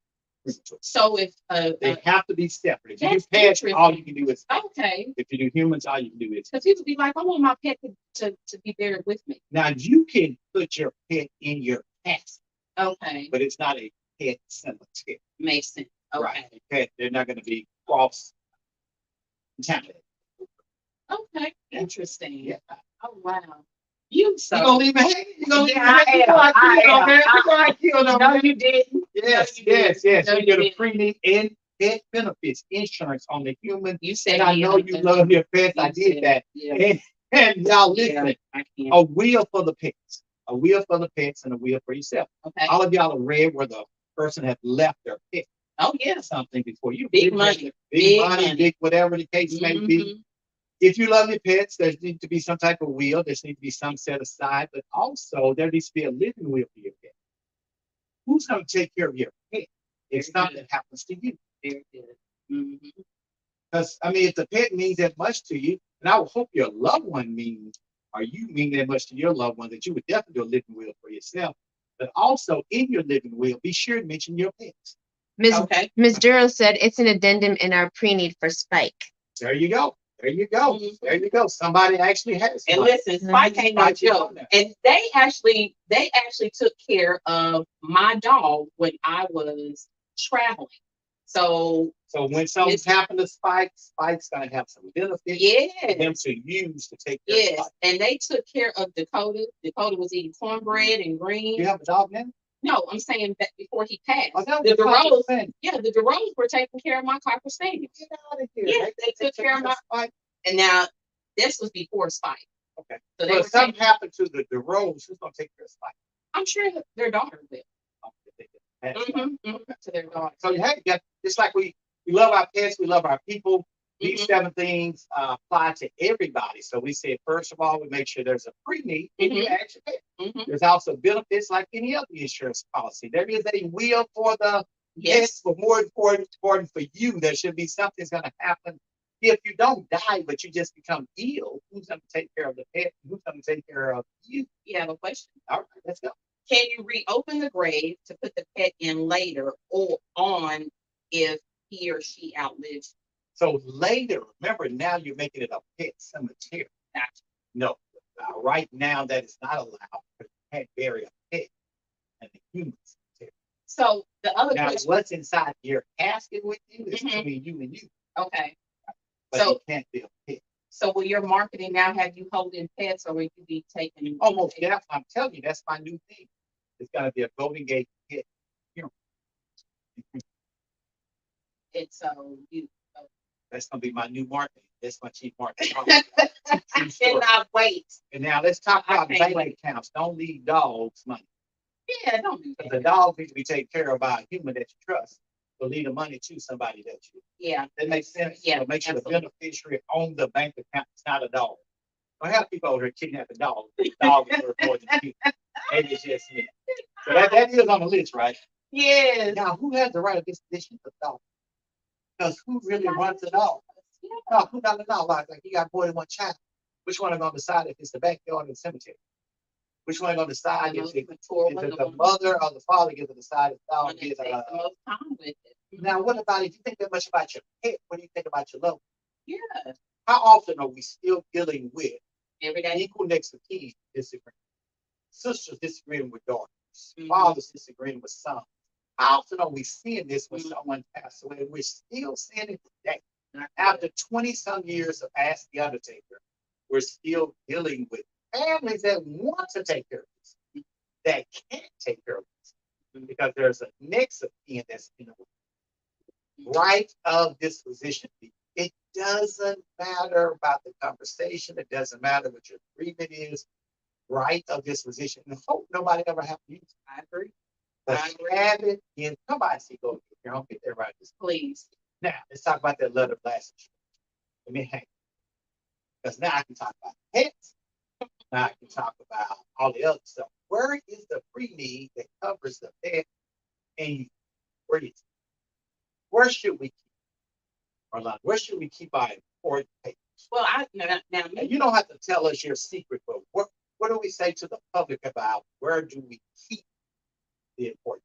crematories. so if They have to be separate. If you do That's pets, all you interesting. can do is pets. okay, If you do humans, all you can do is. because people be like, I want my pet to be buried with me. Now you can put your pet in your casket, Okay, but it's not a pet cemetery. makes sense. Okay, Right. Pet, they're not going to be cross contaminated. okay, Yeah. interesting. Yeah. Oh wow, you so You gonna leave it hanging? You gonna leave Yeah, it hanging? I am. You got killed over no, there. you didn't. Yes, No, you yes, didn't. yes. No, You you get a didn't. pre and pet benefits insurance on the human. You said And I know you love your pets. I did that. Yeah, And y'all yeah, listen, I can. a wheel for the pets, a wheel for the pets, and a wheel for yourself. Okay. All of y'all have read where the person had left their pet Oh yeah. something before you. Big money. Big Big money, money. big whatever the case may be. Mhm. If you love your pets, there needs to be some type of will. There needs to be some set aside, but also there needs to be a living will for your pet. Who's going to take care of your pet if something happens to you? Very good. Mhm. Because I mean, if the pet means that much to you, and I would hope your loved one means, or you mean that much to your loved one, that you would definitely do a living will for yourself. But also in your living will, be sure to mention your pets. Miss Okay. Miss Duro said it's an addendum in our pre-need for Spike. There you go. There you go. Mhm. There you go. Somebody actually has And one. listen, Spike ain't no Spike is joke. on there. And they actually took care of my dog when I was traveling. So So when something's happened to Spike, Spike's gonna have some benefits for yeah. him to use to take care of Yes. Spike. And they took care of Dakota. Dakota was eating cornbread and green. You have a dog now? No, I'm saying that before he passed. Oh, that the was Copper DeRose, Spaniel. yeah, the DeRose were taking care of my Copper Spaniel. Get out of here. Yeah, they took care of my Spike. and now this was before Spike. Okay. So So they if were something taking, happened to the DeRose, who's gonna take care of Spike? I'm sure that their daughter will. Oh, they can pass it on. To their daughter. So hey, yeah, just like we love our pets, we love our people. These 7 things apply to everybody. So we said, first of all, we make sure there's a pre-need in your actual pet. There's also benefits like any other insurance policy. There is a will for the pets, but more important for you, there should be something's going to happen. If you don't die, but you just become ill, who's going to take care of the pet? Who's going to take care of you? You have a question? All right, let's go. Can you reopen the grave to put the pet in later or on if he or she outlives? So later, remember now you're making it a pet cemetery. No, right now that is not allowed because you can't bury a pet in the human cemetery. So the other Now, question. what's inside your casket with you is between you and you, Okay. but So you can't be a pet. so will your marketing now have you holding pets, or will you be taking? Almost, yeah. I'm telling you, that's my new thing. It's gonna be a Golden Gate pet. It's so you. That's gonna be my new marketing. That's my chief marketing. I cannot wait. And now let's talk I about can't bank wait. accounts. Don't leave dogs money. Yeah, don't do Because that. the dog needs to be taken care of by a human that you trust. So leave the money to somebody that you. Yeah. That makes sense. Yeah, So make sure absolutely. the beneficiary on the bank account is not a dog. I have people over here kidnapping dogs. Dog is worth more than people. Maybe it's just me. So that is on the list, right? Yes. Now, who has the right of disposition of the dog? Because who really runs the dog? No, who got the dog? Like you got more than one child. Which one are going to decide if it's the backyard or the cemetery? Which one are going to decide if it's the mother or the father gets to decide if the dog gets the most time with it. Now, what about if you think that much about your pet? What do you think about your loved one? Yeah. How often are we still dealing with Every day. equal next of kin disagreeing? Sisters disagreeing with daughters, fathers disagreeing with sons. How often are we seeing this when someone passed away? We're still seeing it today. After 20-some years of Ask the Undertaker, we're still dealing with families that want to take care of this, that can't take care of this, because there's a next of kin that's in the way. Right of disposition. It doesn't matter about the conversation. It doesn't matter what your agreement is. Right of disposition. And hope nobody ever have to use it. I agree. But have it in. Somebody say, go here. I'll get there right. Please. Now, let's talk about that letter of last insurance. Let me hang. Because now I can talk about pets. Now I can talk about all the other stuff. Where is the pre-need that covers the pet and you? Where is it? where should we keep, Orlando? Where should we keep our important papers? Well, now And me, you don't have to tell us your secret, but what do we say to the public about where do we keep the important?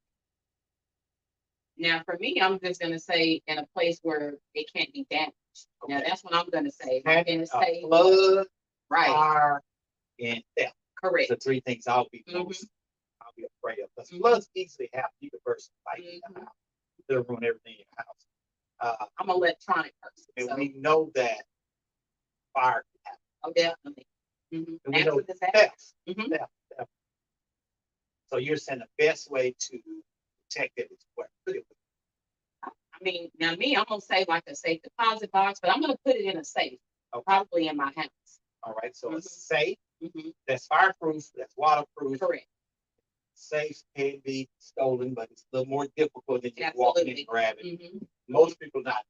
now for me, I'm just gonna say in a place where it can't be damaged. Now Okay. that's what I'm gonna say. I'm gonna say Flood, right, fire, and theft. correct. The three things I'll be I'll be afraid of. Because floods easily happen. You can burst a pipe in your house. They'll ruin everything in your house. I'm an electronic person, And so we know that fire can happen. oh definitely. And we Natural know disaster. theft. Mhm. Theft. So you're saying the best way to protect it is where? Put it. I mean, now me, I'm gonna say like a safe deposit box, but I'm gonna put it in a safe, Okay. probably in my house. All right. So it's safe. Mhm. That's fireproof. That's waterproof. Correct. Safe can be stolen, but it's a little more difficult than just walking in Absolutely. and grabbing. Mhm. Most people not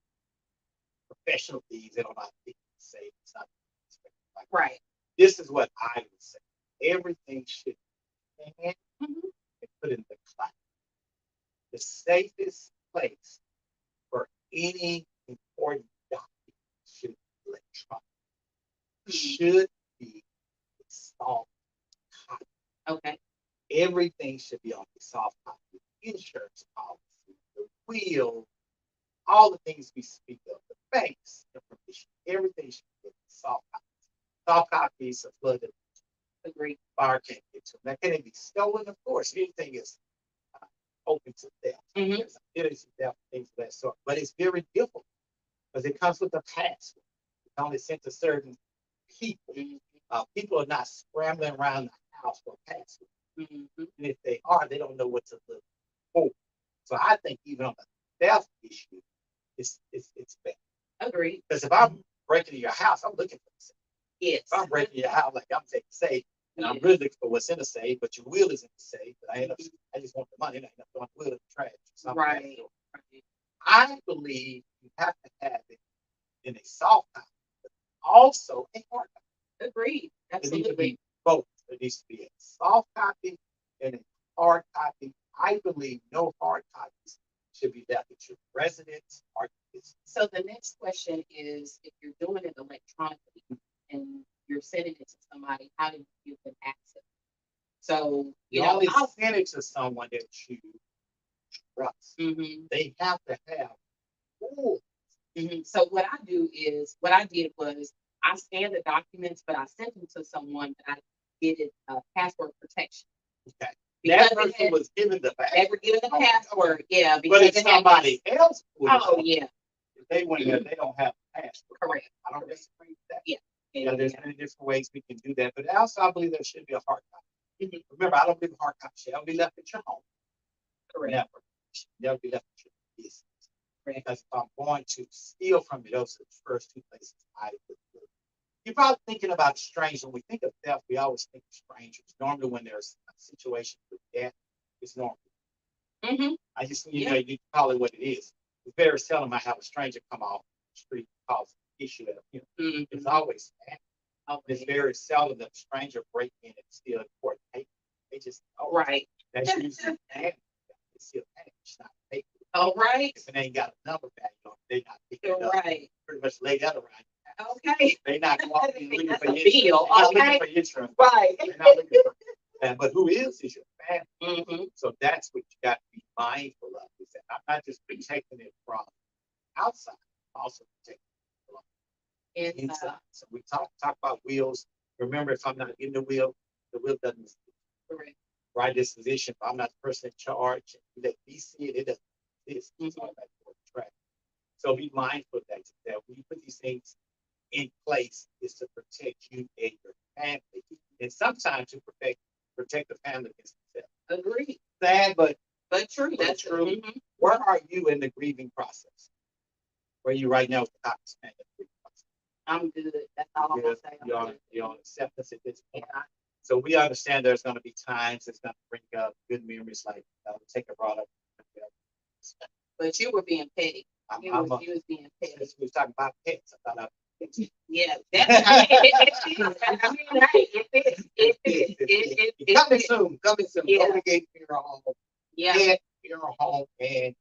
professional thieves. They don't know how to think it's safe. It's not like Right. this is what I would say. Everything should be scanned Mhm. and put in the cloud. The safest place for any important document should be electronic. Should be a soft copy. Okay. Everything should be on a soft copy. Insurance policy, the will, all the things we speak of, the banks information, everything should be soft copies. Soft copies of flood Agree. fire can't get to them. That can be stolen, of course. Anything is open to theft. There's ability to theft, things of that sort. But it's very difficult because it comes with a password. It's only sent to certain people. People are not scrambling around the house for a password. And if they are, they don't know what to look for. So I think even on the theft issue, it's better. Agree. Because if I'm breaking into your house, I'm looking for the safe. Yes. If I'm breaking your house, like I'm taking safe, and I'm really looking for what's in the safe, but your will is in the safe, but I just want the money, and I end up throwing the will in the trash. Right. I believe you have to have it in a soft copy, but also a hard copy. Agreed. It needs to Absolutely. be both. It needs to be a soft copy and a hard copy. I believe no hard copies should be left at your residence or business. So the next question is, if you're doing it electronically and you're sending it to somebody, how do you give them access? So You only send it to someone that you trust. They have to have rules. So what I did was I scanned the documents, but I sent them to someone that I did it password protection. Okay. Because That person was given the they were given the password, yeah. But Because if somebody else would oh yeah, if they went there, they don't have a password. correct. I don't disagree with that. Yeah. There's many different ways we can do that. But also I believe there should be a hard copy. Remember, I don't believe a hard copy shall be left at your home. Correct. Never be left at your business. Correct. Because if I'm going to steal from you, those are the first two places I would look. You're probably thinking about strangers. When we think of theft, we always think of strangers. Normally, when there's a situation with death, it's normal. I just, you call it what it is. It's very seldom I have a stranger come off the street and cause an issue. It's always bad. It's very seldom that a stranger break in and steal important paper. They just right. That's usually bad. It's still bad. It's not paper. All right. If it ain't got a number value on it, they not picking it up. Right. Pretty much lay that around. Okay. They not walking looking for That's a deal. looking for insurance. Right. They're not looking for but who is your family? So that's what you got to be mindful of. Is that I'm not just protecting it from outside, I'm also protecting it from inside. So we talk about wills. Remember, if I'm not in the will doesn't right disposition. If I'm not the person in charge, you let me see it, it doesn't exist. It's all about track. So be mindful of that when you put these things in place is to protect you and your family, and sometimes to protect the family against themselves. Agreed. Sad, but true. That's true. Where are you in the grieving process? Where are you right now with the cops? I'm good. That's all I'm gonna say. You're on acceptance at this point. Yeah. So we understand there's going to be times it's going to bring up good memories, like Undertaker brought up. But you were being petty. You was being petty. We was talking about pets. I thought yeah, that's coming soon. Yeah. Go to Gate Funeral Home. Yeah. Funeral Home and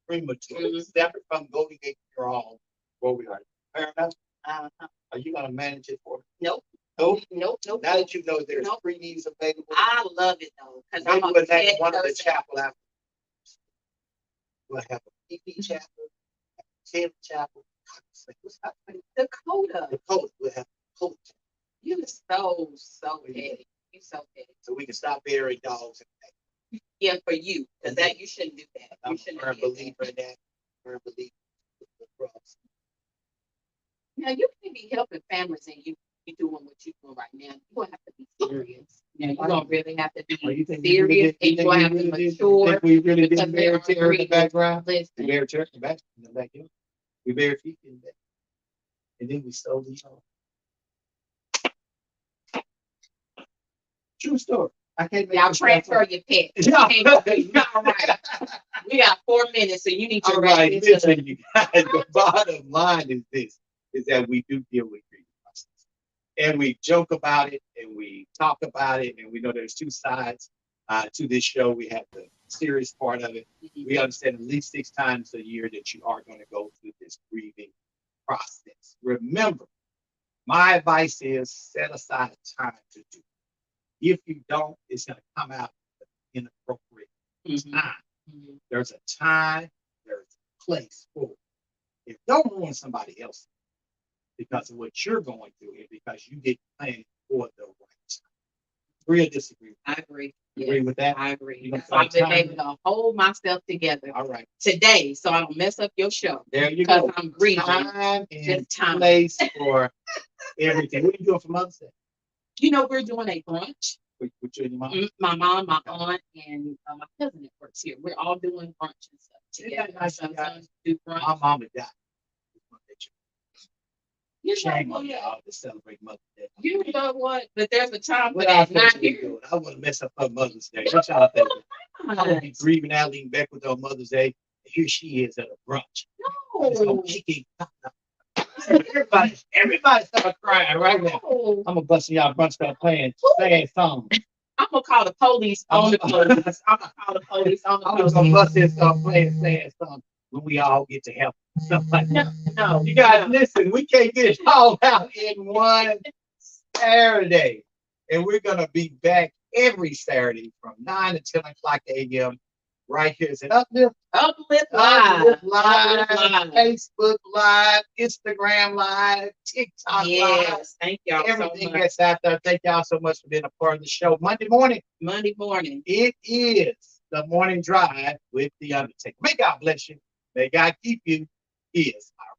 premature, Mhm. separate from going to your home where we are. Fair enough? Uh-huh. Are you going to manage it for me? Nope. Nope. Nope. Nope. Now that you know there's Nope. preemies available, I love it though, because I'm maybe a we'll pet name one of the person. chapel after. We'll have a PP chapel, a Tim chapel. What's happening? Dakota, Dakota. We'll have Dakota. you are so petty. You so petty. So we can stop burying dogs. Yeah, for you, because that you shouldn't do that. I'm You a shouldn't firm do believer that. in that. Firm believer in the cross. Now you can be helping families and you doing what you're doing right now. You're gonna have to be serious. Now you're gonna really have to Oh, you be think we really serious did- you and you're think gonna we have to really did- you mature. think we really because didn't bury there are Terry in the reasons. background? We Listen, buried Terry in the backyard. We buried Fifi in the back. And then we stole the yard. True story. I can't make y'all this stuff transfer up. your pet. Yeah. Okay, all right. We got 4 minutes, so you need to All wrap right, this up. listen, you guys. The bottom line is this: is that we do deal with grief process, and we joke about it, and we talk about it, and we know there's two sides to this show. We have the serious part of it. We understand at least 6 times a year that you are going to go through this grieving process. Remember, my advice is set aside time to do it. If you don't, it's going to come out inappropriate time. Mhm. There's a time, there's a place for it. If don't ruin somebody else because of what you're going through and because you didn't plan for the right time. Agree or disagree? I agree. Agree Yes, with that? I agree. You gonna So I've been find able to hold myself together All right. today, so I don't mess up your show. There you Because go. I'm grieving. Time and Just time. place for everything. What are you doing for Mother's Day? You know, we're doing a brunch. With you and your mom? My mom, my aunt, and my cousin that works here. We're all doing brunch and stuff together. nice, Sometimes do brunch. My mama died. You Shame know on what? y'all to celebrate Mother's Day. You know what? But there's a time for What I that. Not supposed to be here. doing? I want to mess up her Mother's Day. What y'all think? I'm gonna be grieving Aline Beckwith on Mother's Day. Here she is at a brunch. She's gonna No. kick it. Everybody start crying right now. No. I'm gonna bust y'all brunch start playing sad songs. I'm gonna call the police on the police. I'm gonna call the police on the I'm police. gonna bust and start playing sad songs when we all get to help. Stuff like that. No, You guys, listen, we can't get it all out in one Saturday. And we're gonna be back every Saturday from 9 to 10 o'clock a.m. right here. Is it Uplift? Uplift Uplift Live. Live, Facebook Live, Instagram Live, TikTok Live. Yes, thank y'all so Everything much. that's out there. Thank y'all so much for being a part of the show. Monday morning, Monday morning. it is the morning drive with the Undertaker. May God bless you. May God keep you. He is our